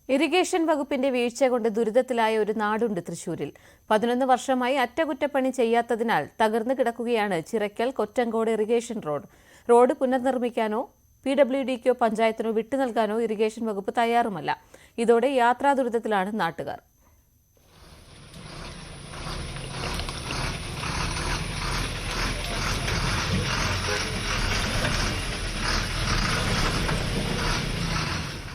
ഇറിഗേഷൻ വകുപ്പിന്റെ വീഴ്ച കൊണ്ട് ദുരിതത്തിലായ ഒരു നാടുണ്ട് തൃശൂരിൽ. 11 വർഷമായി അറ്റകുറ്റപ്പണി ചെയ്യാത്തതിനാൽ തകർന്നു കിടക്കുകയാണ് ചിറക്കൽ കൊറ്റങ്കോട് ഇറിഗേഷൻ റോഡ്. റോഡ് പുനർനിർമ്മിക്കാനോ PWDക്കോ പഞ്ചായത്തിനോ വിട്ടു നൽകാനോ ഇറിഗേഷൻ വകുപ്പ് തയ്യാറുമല്ല. ഇതോടെ യാത്രാ ദുരിതത്തിലാണ് നാട്ടുകാർ.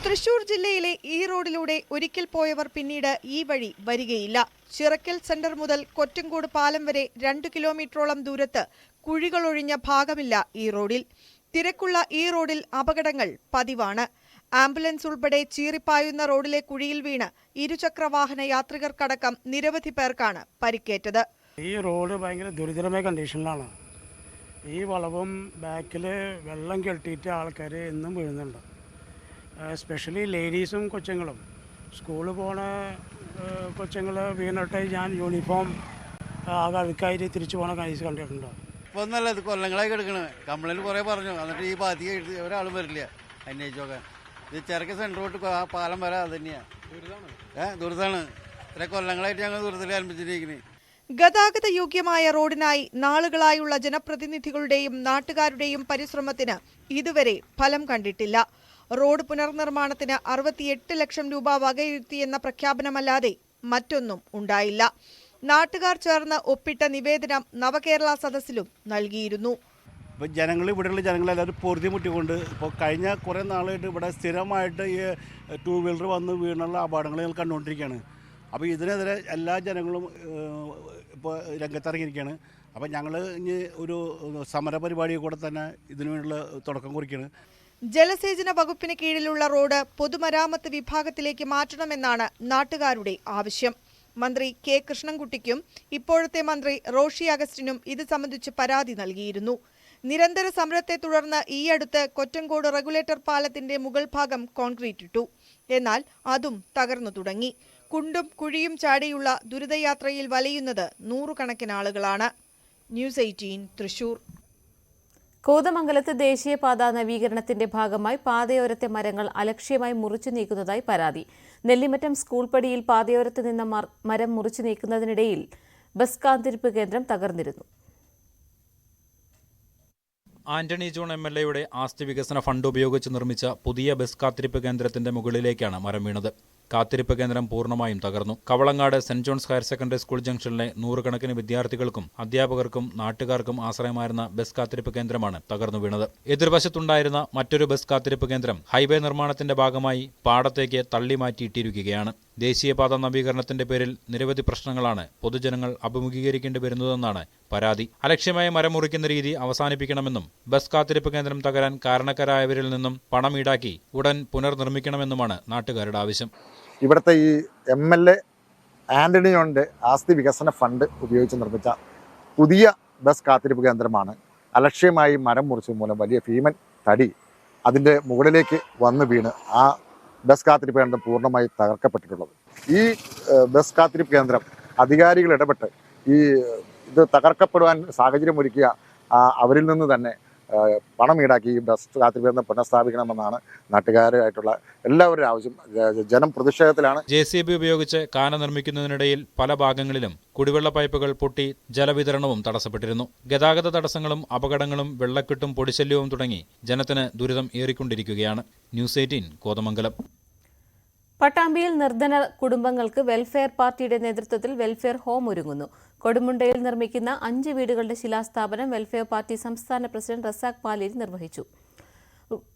തൃശൂർ ജില്ലയിലെ ഈ റോഡിലൂടെ ഒരിക്കൽ പോയവർ പിന്നീട് ഈ വഴി വരികയില്ല. ചിറക്കൽ സെന്റർ മുതൽ കൊറ്റങ്കോട് പാലം വരെ 2 കിലോമീറ്ററോളം ദൂരത്ത് കുഴികളൊഴിഞ്ഞ ഭാഗമില്ല ഈ റോഡിൽ. തിരക്കുള്ള ഈ റോഡിൽ അപകടങ്ങൾ പതിവാണ്. ആംബുലൻസ് ഉൾപ്പെടെ ചീറിപ്പായുന്ന റോഡിലെ കുഴിയിൽ വീണ് ഇരുചക്രവാഹന യാത്രികർക്കടക്കം നിരവധി പേർക്കാണ് പരിക്കേറ്റത്. ഈ റോഡ് ഭയങ്കര ഗുരുതരമായ കണ്ടീഷനിലാണ്. ഈ വളവും ബാക്കിൽ വെള്ളം കെട്ടിയിട്ട് ആൾക്കാർ എന്നും വീഴുന്നുണ്ട്. എസ്പെഷ്യലി ലേഡീസും കൊച്ചുങ്ങളും. സ്കൂളിൽ പോണ കൊച്ചുങ്ങൾ വീണിട്ട് ഞാൻ യൂണിഫോം ആകെ അഴുക്കായിട്ട് തിരിച്ചു പോണ കേസ് കണ്ടിട്ടുണ്ട്. ഇപ്പോൾ ഒന്നല്ല, ഇത് കൊല്ലങ്ങളായി കിടക്കണത്. കംപ്ലൈൻറ്റ് കുറേ പറഞ്ഞു, എന്നിട്ട് ഈ ബാധിക ഒരാളും വരില്ല അന്വേഷിച്ചൊക്കെ. ഇത് ചിറക്ക സെൻറ്റർ തൊട്ട് ആ പാലം വരെ അത് തന്നെയാണ്. ദുരിതമാണ്. ഇത്ര കൊല്ലങ്ങളായിട്ട് ഞങ്ങൾ ദുരിതത്തിൽ ആരംഭിച്ചിരിക്കുന്നത്. ഗതാഗത യോഗ്യമായ റോഡിനായി നാളുകളായുള്ള ജനപ്രതിനിധികളുടെയും നാട്ടുകാരുടെയും പരിശ്രമത്തിന് ഇതുവരെ ഫലം കണ്ടിട്ടില്ല. റോഡ് പുനർനിർമ്മാണത്തിന് 68 ലക്ഷം രൂപ വകയിരുത്തിയെന്ന പ്രഖ്യാപനമല്ലാതെ മറ്റൊന്നും ഉണ്ടായില്ല. നാട്ടുകാർ ചേർന്ന് ഒപ്പിട്ട നിവേദനം നവകേരള സദസ്സിലും നൽകിയിരുന്നു. ഇപ്പോൾ ജനങ്ങൾ, ഇവിടെയുള്ള ജനങ്ങളെല്ലാവരും പൊറുതിമുട്ടിക്കൊണ്ട് ഇപ്പോൾ കഴിഞ്ഞ കുറേ നാളായിട്ട് ഇവിടെ സ്ഥിരമായിട്ട് ഈ 2 വീലർ വന്ന് വീണുള്ള അപകടങ്ങൾ ഞങ്ങൾ കണ്ടുകൊണ്ടിരിക്കുകയാണ്. അപ്പോൾ ഇതിനെതിരെ എല്ലാ ജനങ്ങളും ഇപ്പോൾ രംഗത്തിറങ്ങിയിരിക്കുകയാണ്. അപ്പോൾ ഞങ്ങൾ ഇനി ഒരു സമരപരിപാടി കൂടെ തന്നെ ഇതിനുവേണ്ടിയുള്ള തുടക്കം കുറിക്കുകയാണ്. ജലസേചന വകുപ്പിന് കീഴിലുള്ള റോഡ് പൊതുമരാമത്ത് വിഭാഗത്തിലേക്ക് മാറ്റണമെന്നാണ് നാട്ടുകാരുടെ ആവശ്യം. മന്ത്രി കെ കൃഷ്ണൻകുട്ടിക്കും ഇപ്പോഴത്തെ മന്ത്രി റോഷി അഗസ്റ്റിനും ഇത് സംബന്ധിച്ച് പരാതി നൽകിയിരുന്നു. നിരന്തര സമരത്തെ തുടർന്ന് ഈയടുത്ത് കൊറ്റങ്കോട് റെഗുലേറ്റർ പാലത്തിന്റെ മുകൾ ഭാഗം കോൺക്രീറ്റ് ഇട്ടു. എന്നാൽ അതും തകർന്നു തുടങ്ങി. കുണ്ടും കുഴിയും ചാടിയുള്ള ദുരിതയാത്രയിൽ വലയുന്നത് 100 കണക്കിന് ആളുകളാണ്. ന്യൂസ് 18 തൃശൂർ. കോതമംഗലത്ത് ദേശീയപാത നവീകരണത്തിന്റെ ഭാഗമായി പാതയോരത്തെ മരങ്ങൾ അലക്ഷ്യമായി മുറിച്ചു നീക്കുന്നതായി പരാതി. നെല്ലിമറ്റം സ്കൂൾ പടിയിൽ പാതയോരത്ത് നിന്ന മരം മുറിച്ചു നീക്കുന്നതിനിടയിൽ ബസ് കാത്തിരിപ്പ് കേന്ദ്രം തകർന്നിരുന്നു. ആന്റണി ജോൺ MLAയുടെ ആസ്തി വികസന ഫണ്ട് ഉപയോഗിച്ച് നിർമ്മിച്ച പുതിയ ബസ് കാത്തിരിപ്പ് കേന്ദ്രത്തിന്റെ മുകളിലേക്കാണ് മരം വീണത്. കാത്തിരിപ്പ് കേന്ദ്രം പൂർണ്ണമായും തകർന്നു. Kavalangad saint John's higher secondary school ജംഗ്ഷനിലെ നൂറുകണക്കിന് വിദ്യാർത്ഥികൾക്കും അധ്യാപകർക്കും നാട്ടുകാർക്കും ആശ്രയമായിരുന്ന ബസ് കാത്തിരിപ്പ് കേന്ദ്രമാണ് തകർന്നു വീണത്. എതിർവശത്തുണ്ടായിരുന്ന മറ്റൊരു ബസ് കാത്തിരിപ്പ് കേന്ദ്രം ഹൈവേ നിർമ്മാണത്തിന്റെ ഭാഗമായി പാടത്തേക്ക് തള്ളി മാറ്റിയിട്ടിരിക്കുകയാണ്. ദേശീയപാത നവീകരണത്തിന്റെ പേരിൽ നിരവധി പ്രശ്നങ്ങളാണ് പൊതുജനങ്ങൾ അഭിമുഖീകരിക്കേണ്ടി വരുന്നതെന്നാണ് പരാതി. അലക്ഷ്യമായ മരം മുറിക്കുന്ന രീതി അവസാനിപ്പിക്കണമെന്നും ബസ് കാത്തിരിപ്പ് കേന്ദ്രം തകരാൻ കാരണക്കാരായവരിൽ നിന്നും പണം ഈടാക്കി ഉടൻ പുനർനിർമ്മിക്കണമെന്നുമാണ് നാട്ടുകാരുടെ ആവശ്യം. ഇവിടുത്തെ ഈ MLA ആന്റണി ജോണിന്റെ ആസ്തി വികസന ഫണ്ട് ഉപയോഗിച്ച് നിർമ്മിച്ച പുതിയ ബസ് കാത്തിരിപ്പ് കേന്ദ്രമാണ് അലക്ഷ്യമായി മരം മുറിച്ചത് മൂലം വലിയ ഭീമൻ തടി അതിൻ്റെ മുകളിലേക്ക് വന്ന് വീണ് ആ ബസ് കാത്തിരിപ്പ് കേന്ദ്രം പൂർണ്ണമായി തകർക്കപ്പെട്ടിട്ടുള്ളത്. ഈ ബസ് കാത്തിരിപ്പ് കേന്ദ്രം അധികാരികൾ ഇടപെട്ട് ഇത് തകർക്കപ്പെടുവാൻ സാഹചര്യമൊരുക്കിയ അവരിൽ നിന്ന് തന്നെ പണം ഈടാക്കി ഈ ബസ് കാത്തിരിപ്പ് കേന്ദ്രം പുനഃസ്ഥാപിക്കണമെന്നാണ് നാട്ടുകാരായിട്ടുള്ള എല്ലാവരുടെ ആവശ്യം. ജനം പ്രതിഷേധത്തിലാണ്. JCB ഉപയോഗിച്ച് കാന നിർമ്മിക്കുന്നതിനിടയിൽ പല ഭാഗങ്ങളിലും കുടിവെള്ള പൈപ്പുകൾ പൊട്ടി ജലവിതരണവും തടസ്സപ്പെട്ടിരുന്നു. ഗതാഗത തടസ്സങ്ങളും അപകടങ്ങളും വെള്ളക്കെട്ടും പൊടിശല്യവും തുടങ്ങി ജനത്തിന് ദുരിതം ഏറിക്കൊണ്ടിരിക്കുകയാണ്. ന്യൂസ് 18 കോതമംഗലം. പട്ടാമ്പിയിൽ നിർധന കുടുംബങ്ങൾക്ക് വെൽഫെയർ പാർട്ടിയുടെ നേതൃത്വത്തിൽ വെൽഫെയർ ഹോം ഒരുങ്ങുന്നു. കൊടുമുണ്ടയിൽ നിർമ്മിക്കുന്ന 5 വീടുകളുടെ ശിലാസ്ഥാപനം വെൽഫെയർ പാർട്ടി സംസ്ഥാന പ്രസിഡന്റ് റസാഖ് പാലേരി നിർവഹിച്ചു.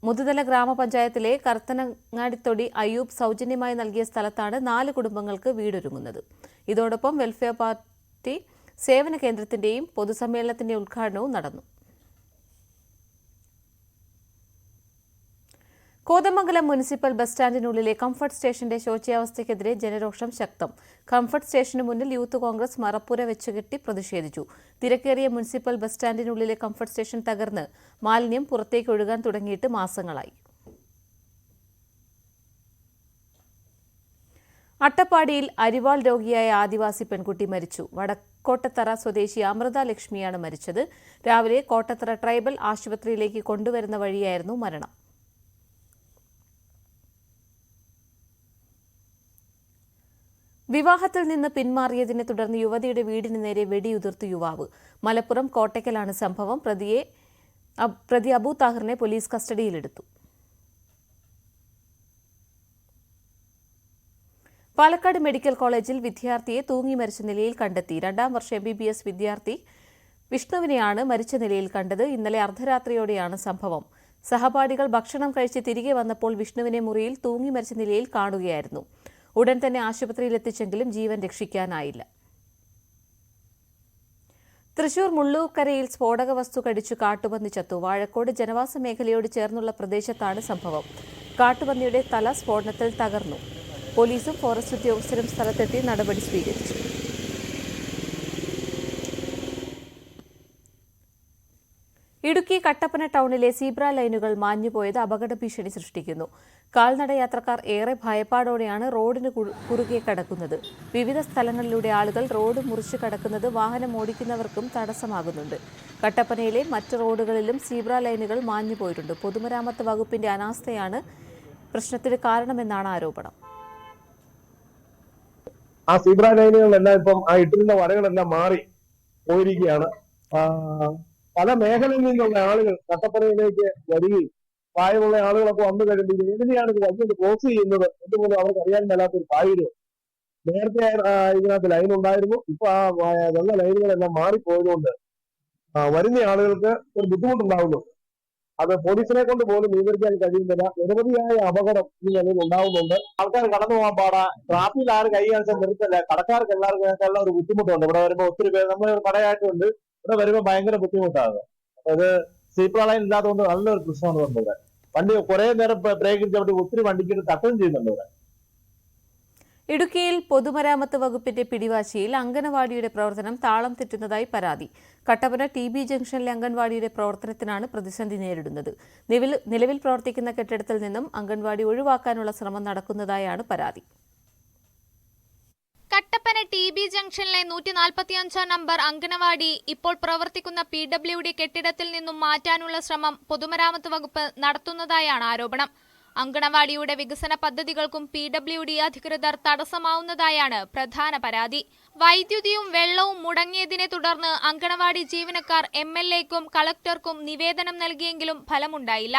മുതുതല ഗ്രാമപഞ്ചായത്തിലെ കർത്തനങ്ങാടിത്തൊടി അയ്യൂബ് സൗജന്യമായി നൽകിയ സ്ഥലത്താണ് 4 കുടുംബങ്ങൾക്ക് വീടൊരുങ്ങുന്നത്. ഇതോടൊപ്പം വെൽഫെയർ പാർട്ടി സേവന കേന്ദ്രത്തിന്റെയും പൊതുസമ്മേളനത്തിന്റെയും ഉദ്ഘാടനവും നടന്നു. കോതമംഗലം മുനിസിപ്പൽ ബസ് സ്റ്റാൻഡിനുള്ളിലെ കംഫർട്ട് സ്റ്റേഷന്റെ ശോച്യാവസ്ഥയ്ക്കെതിരെ ജനരോഷം ശക്തം. കംഫർട്ട് സ്റ്റേഷന് മുന്നിൽ യൂത്ത് കോൺഗ്രസ് മറപ്പുര വെച്ചുകെട്ടി പ്രതിഷേധിച്ചു. തിരക്കേറിയ മുനിസിപ്പൽ ബസ് സ്റ്റാൻഡിനുള്ളിലെ കംഫർട്ട് സ്റ്റേഷൻ തകർന്ന് മാലിന്യം പുറത്തേക്ക് ഒഴുകാൻ തുടങ്ങിയിട്ട് മാസങ്ങളായി. അട്ടപ്പാടിയിൽ അരിവാൾ രോഗിയായ ആദിവാസി പെൺകുട്ടി മരിച്ചു. വടക്കോട്ടത്തറ സ്വദേശി അമൃത ലക്ഷ്മിയാണ് മരിച്ചത്. രാവിലെ കോട്ടത്തറ ട്രൈബൽ ആശുപത്രിയിലേക്ക് കൊണ്ടുവരുന്ന വഴിയായിരുന്നു മരണം. വിവാഹത്തിൽ നിന്ന് പിന്മാറിയതിനെ തുടർന്ന് യുവതിയുടെ വീടിന് നേരെ വെടിയുതിർത്തു യുവാവ്. മലപ്പുറം കോട്ടയ്ക്കലാണ് സംഭവം. പ്രതി അബു താഹിറിനെ പോലീസ് കസ്റ്റഡിയിലെടുത്തു. പാലക്കാട് മെഡിക്കൽ കോളേജിൽ വിദ്യാർത്ഥിയെ തൂങ്ങി മരിച്ച നിലയിൽ കണ്ടെത്തി. 2ാം വർഷ MBBS വിദ്യാർത്ഥി വിഷ്ണുവിനെയാണ് മരിച്ച നിലയിൽ കണ്ടത്. ഇന്നലെ അർദ്ധരാത്രിയോടെയാണ് സംഭവം. സഹപാഠികൾ ഭക്ഷണം കഴിച്ച് തിരികെ വന്നപ്പോൾ വിഷ്ണുവിനെ മുറിയിൽ തൂങ്ങി മരിച്ച നിലയിൽ കാണുകയായിരുന്നു. ഉടൻ തന്നെ ആശുപത്രിയിലെത്തിച്ചെങ്കിലും ജീവൻ രക്ഷിക്കാനായില്ല. തൃശൂർ മുള്ളൂർക്കരയിൽ സ്ഫോടക വസ്തു കടിച്ചു കാട്ടുപന്നി ചത്തു. വാഴക്കോട് ജനവാസ മേഖലയോട് ചേർന്നുള്ള പ്രദേശത്താണ് സംഭവം. കാട്ടുപന്നിയുടെ തല സ്ഫോടനത്തിൽ തകർന്നു. പോലീസും ഫോറസ്റ്റ് ഉദ്യോഗസ്ഥരും സ്ഥലത്തെത്തി നടപടി സ്വീകരിച്ചു. ഇടുക്കി കട്ടപ്പന ടൗണിലെ സീബ്ര ലൈനുകൾ മാഞ്ഞുപോയത് അപകട ഭീഷണി സൃഷ്ടിക്കുന്നു. കാൽനട യാത്രക്കാർ ഏറെ ഭയപ്പാടോടെയാണ് റോഡിന് കുറുകെ കടക്കുന്നത്. വിവിധ സ്ഥലങ്ങളിലൂടെ ആളുകൾ റോഡ് മുറിച്ചു കടക്കുന്നത് വാഹനം ഓടിക്കുന്നവർക്കും തടസ്സമാകുന്നുണ്ട്. കട്ടപ്പനയിലെ മറ്റ് റോഡുകളിലും സീബ്ര ലൈനുകൾ മാഞ്ഞുപോയിട്ടുണ്ട്. പൊതുമരാമത്ത് വകുപ്പിന്റെ അനാസ്ഥയാണ് പ്രശ്നത്തിന് കാരണമെന്നാണ് ആരോപണം. ആ സീബ്ര ലൈനുകളെല്ലാം ഇപ്പം ആ ഇട്ടിരുന്ന വരകളെല്ലാം മാറി പോയിരിക്കുകയാണ്. പല മേഖലയിൽ നിന്നുള്ള ആളുകൾ കട്ടപ്പനയിലേക്ക് വരികയും പ്രായമുള്ള ആളുകളൊക്കെ വന്നു കഴിയുമ്പോൾ എങ്ങനെയാണ് ഇത് വഴിയത് ക്രോസ് ചെയ്യുന്നത് എന്നുപോലും അവർക്ക് അറിയാൻ മേലാത്തൊരു സാഹചര്യം. നേരത്തെ ഇതിനകത്ത് ലൈൻ ഉണ്ടായിരുന്നു. ഇപ്പൊ ആ വെള്ള ലൈനുകളെല്ലാം മാറിപ്പോയതുകൊണ്ട് വരുന്ന ആളുകൾക്ക് ഒരു ബുദ്ധിമുട്ടുണ്ടാവുന്നു. അത് പോലീസിനെ കൊണ്ട് പോലും നിയന്ത്രിക്കാൻ കഴിയുന്നില്ല. നിരവധിയായ അപകടം ഈ നിലയിൽ ഉണ്ടാവുന്നുണ്ട്. ആൾക്കാർ കടന്നു പോകാൻ പാടാ. ട്രാഫിക്കിൽ ആരും കൈ കാണിച്ചാൽ നിർത്തില്ല. കടക്കാർക്ക് എല്ലാവർക്കും ഒരു ബുദ്ധിമുട്ടുണ്ട്. ഇവിടെ വരുമ്പോൾ ഒത്തിരി പേര് നമ്മൾ കടയായിട്ടുണ്ട്. ഇവിടെ വരുമ്പോൾ ഭയങ്കര ബുദ്ധിമുട്ടാണ്. അത് സീബ്ര ലൈൻ ഇല്ലാത്തതുകൊണ്ട് നല്ലൊരു പ്രശ്നമാണ് വന്നത്. വണ്ടി കുറെ നേരം ബ്രേക്ക് ചവിട്ടി ഒത്തിരി വണ്ടിക്ക് തട്ടുകയും ചെയ്യുന്നുണ്ട് ഇവിടെ. ഇടുക്കിയിൽ പൊതുമരാമത്ത് വകുപ്പിന്റെ പിടിവാശിയിൽ അംഗനവാടിയുടെ പ്രവർത്തനം താളം തെറ്റുന്നതായി പരാതി. കട്ടപ്പന TB ജംഗ്ഷനിലെ അംഗൻവാടിയുടെ പ്രവർത്തനത്തിനാണ് പ്രതിസന്ധി നേരിടുന്നത്. നിലവിൽ പ്രവർത്തിക്കുന്ന കെട്ടിടത്തിൽ നിന്നും അംഗൻവാടി ഒഴിവാക്കാനുള്ള ശ്രമം നടക്കുന്നതായാണ് പരാതി. കട്ടപ്പന TB ജംഗ്ഷനിലെ 145 നമ്പർ അംഗനവാടി ഇപ്പോൾ പ്രവർത്തിക്കുന്ന PWD കെട്ടിടത്തിൽ നിന്നും മാറ്റാനുള്ള ശ്രമം പൊതുമരാമത്ത് വകുപ്പ് നടത്തുന്നതായാണ് ആരോപണം. അങ്കണവാടിയുടെ വികസന പദ്ധതികൾക്കും PWD അധികൃതർ തടസ്സമാവുന്നതായാണ് പ്രധാന പരാതി. വൈദ്യുതിയും വെള്ളവും മുടങ്ങിയതിനെ തുടർന്ന് അങ്കണവാടി ജീവനക്കാർ MLAക്കും കളക്ടർക്കും നിവേദനം നൽകിയെങ്കിലും ഫലമുണ്ടായില്ല.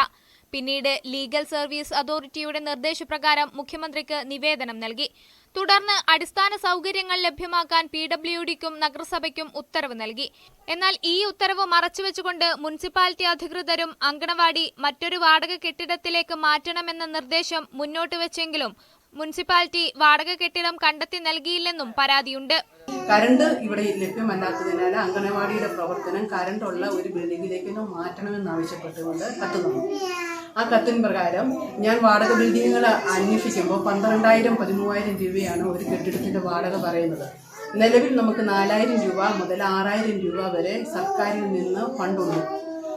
പിന്നീട് ലീഗൽ സർവീസ് അതോറിറ്റിയുടെ നിർദ്ദേശപ്രകാരം മുഖ്യമന്ത്രിക്ക് നിവേദനം നൽകി. തുടർന്ന് അടിസ്ഥാന സൗകര്യങ്ങൾ ലഭ്യമാക്കാൻ PWDക്കും നഗരസഭയ്ക്കും ഉത്തരവ് നൽകി. എന്നാൽ ഈ ഉത്തരവ് മറച്ചുവെച്ചുകൊണ്ട് മുനിസിപ്പാലിറ്റി അധികൃതരും അങ്കണവാടി മറ്റൊരു വാടക കെട്ടിടത്തിലേക്ക് മാറ്റണമെന്ന നിർദ്ദേശം മുന്നോട്ട് വെച്ചെങ്കിലും മുനിസിപ്പാലിറ്റി വാടക കെട്ടിടം കണ്ടെത്തി നൽകിയില്ലെന്നും പരാതിയുണ്ട്. കറണ്ട് ഇവിടെ ലഭ്യമല്ലാത്തതിനാൽ അങ്കണവാടിയുടെ പ്രവർത്തനം കറണ്ടുള്ള ഒരു ബിൽഡിംഗിലേക്ക് മാറ്റണമെന്നാവശ്യപ്പെട്ടുകൊണ്ട് കത്ത് തന്നു. ആ കത്തിന് പ്രകാരം ഞാൻ വാടക ബിൽഡിങ്ങുകൾ അന്വേഷിക്കുമ്പോൾ 12,000-13,000 രൂപയാണ് ഒരു കെട്ടിടത്തിന്റെ വാടക പറയുന്നത്. നിലവിൽ നമുക്ക് 4,000 രൂപ മുതൽ 6,000 രൂപ വരെ സർക്കാരിൽ നിന്ന് ഫണ്ടുണ്ട്.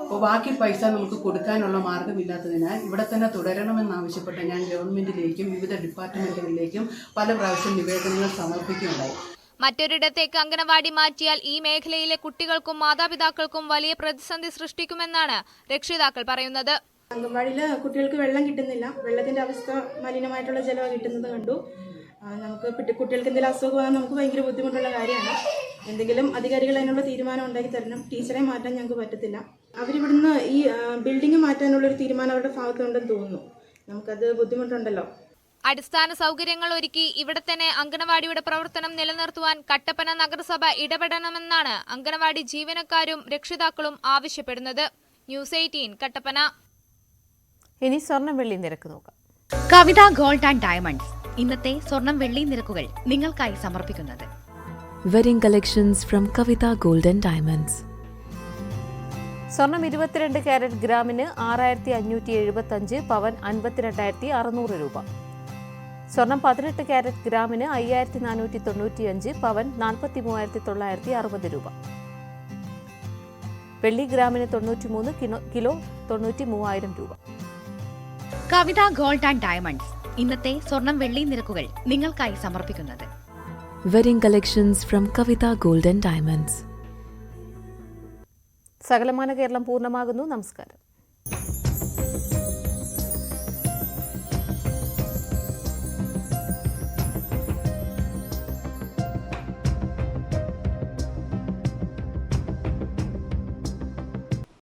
അപ്പോൾ ബാക്കി പൈസ നമുക്ക് കൊടുക്കാനുള്ള മാർഗമില്ലാത്തതിനാൽ ഇവിടെ തന്നെ തുടരണമെന്നാവശ്യപ്പെട്ട് ഞാൻ ഗവൺമെന്റിലേക്കും വിവിധ ഡിപ്പാർട്ട്മെന്റുകളിലേക്കും പല പ്രാവശ്യം നിവേദനങ്ങൾ സമർപ്പിക്കുകയുണ്ടായി. മറ്റൊരിടത്തേക്ക് അങ്കണവാടി മാറ്റിയാൽ ഈ മേഖലയിലെ കുട്ടികൾക്കും മാതാപിതാക്കൾക്കും വലിയ പ്രതിസന്ധി സൃഷ്ടിക്കുമെന്നാണ് രക്ഷിതാക്കൾ പറയുന്നത്. അങ്കണവാടിയിൽ കുട്ടികൾക്ക് വെള്ളം കിട്ടുന്നില്ല. വെള്ളത്തിന്റെ അവസ്ഥ മലിനമായിട്ടുള്ള ജലം കിട്ടുന്നത് കണ്ടു. നമുക്ക് കുട്ടികൾക്ക് എന്തെങ്കിലും അസുഖം വന്നാൽ നമുക്ക് ഭയങ്കര ബുദ്ധിമുട്ടുള്ള കാര്യമാണ്. എന്തെങ്കിലും അധികാരികൾ അതിനുള്ള തീരുമാനം ഉണ്ടാക്കി തരണം. ടീച്ചറെ മാറ്റാൻ ഞങ്ങൾക്ക് പറ്റത്തില്ല. അവരിവിടുന്ന് ഈ ബിൽഡിംഗ് മാറ്റാനുള്ളൊരു തീരുമാനം അവരുടെ ഭാഗത്തുണ്ടെന്ന് തോന്നുന്നു. നമുക്കത് ബുദ്ധിമുട്ടുണ്ടല്ലോ. അടിസ്ഥാന സൗകര്യങ്ങൾ ഒരുക്കി ഇവിടെ തന്നെ അങ്കണവാടിയുടെ പ്രവർത്തനം നിലനിർത്തുവാൻ കട്ടപ്പന നഗരസഭ ഇടപെടണമെന്നാണ് അങ്കണവാടി ജീവനക്കാരും രക്ഷിതാക്കളും ആവശ്യപ്പെടുന്നത്. ന്യൂസ് 18 കട്ടപ്പന. ഇനി സ്വർണം വെള്ളി നിരക്ക് നോക്കാം. കവിത ഗോൾഡ് ആൻഡ് ഡയമണ്ട്സ് ഇന്നത്തെ സ്വർണം വെള്ളി നിരക്കുകൾ നിങ്ങൾക്കായി സമർപ്പിക്കുന്നത് wedding collections from Kavitha gold and diamonds. സ്വർണം 22 കാരറ്റ് ഗ്രാമിന് 6,575, പവൻ 52,600 രൂപ. സ്വർണം 18 കാരറ്റ് ഗ്രാമിന് 5,495, പവൻ 43,960 രൂപ. വെള്ളി ഗ്രാമിന് 93, കിലോ 93,000 രൂപ. കവിത ഗോൾഡ് ആൻഡ് ഡയമണ്ട്സ് ഇന്നത്തെ സ്വർണം വെള്ളി നിരക്കുകൾ നിങ്ങൾക്കായി സമർപ്പിക്കുന്നത് wedding collections from Kavitha gold and diamonds. സകലമാന കേരളം പൂർണ്ണമാകുന്നു. നമസ്കാരം.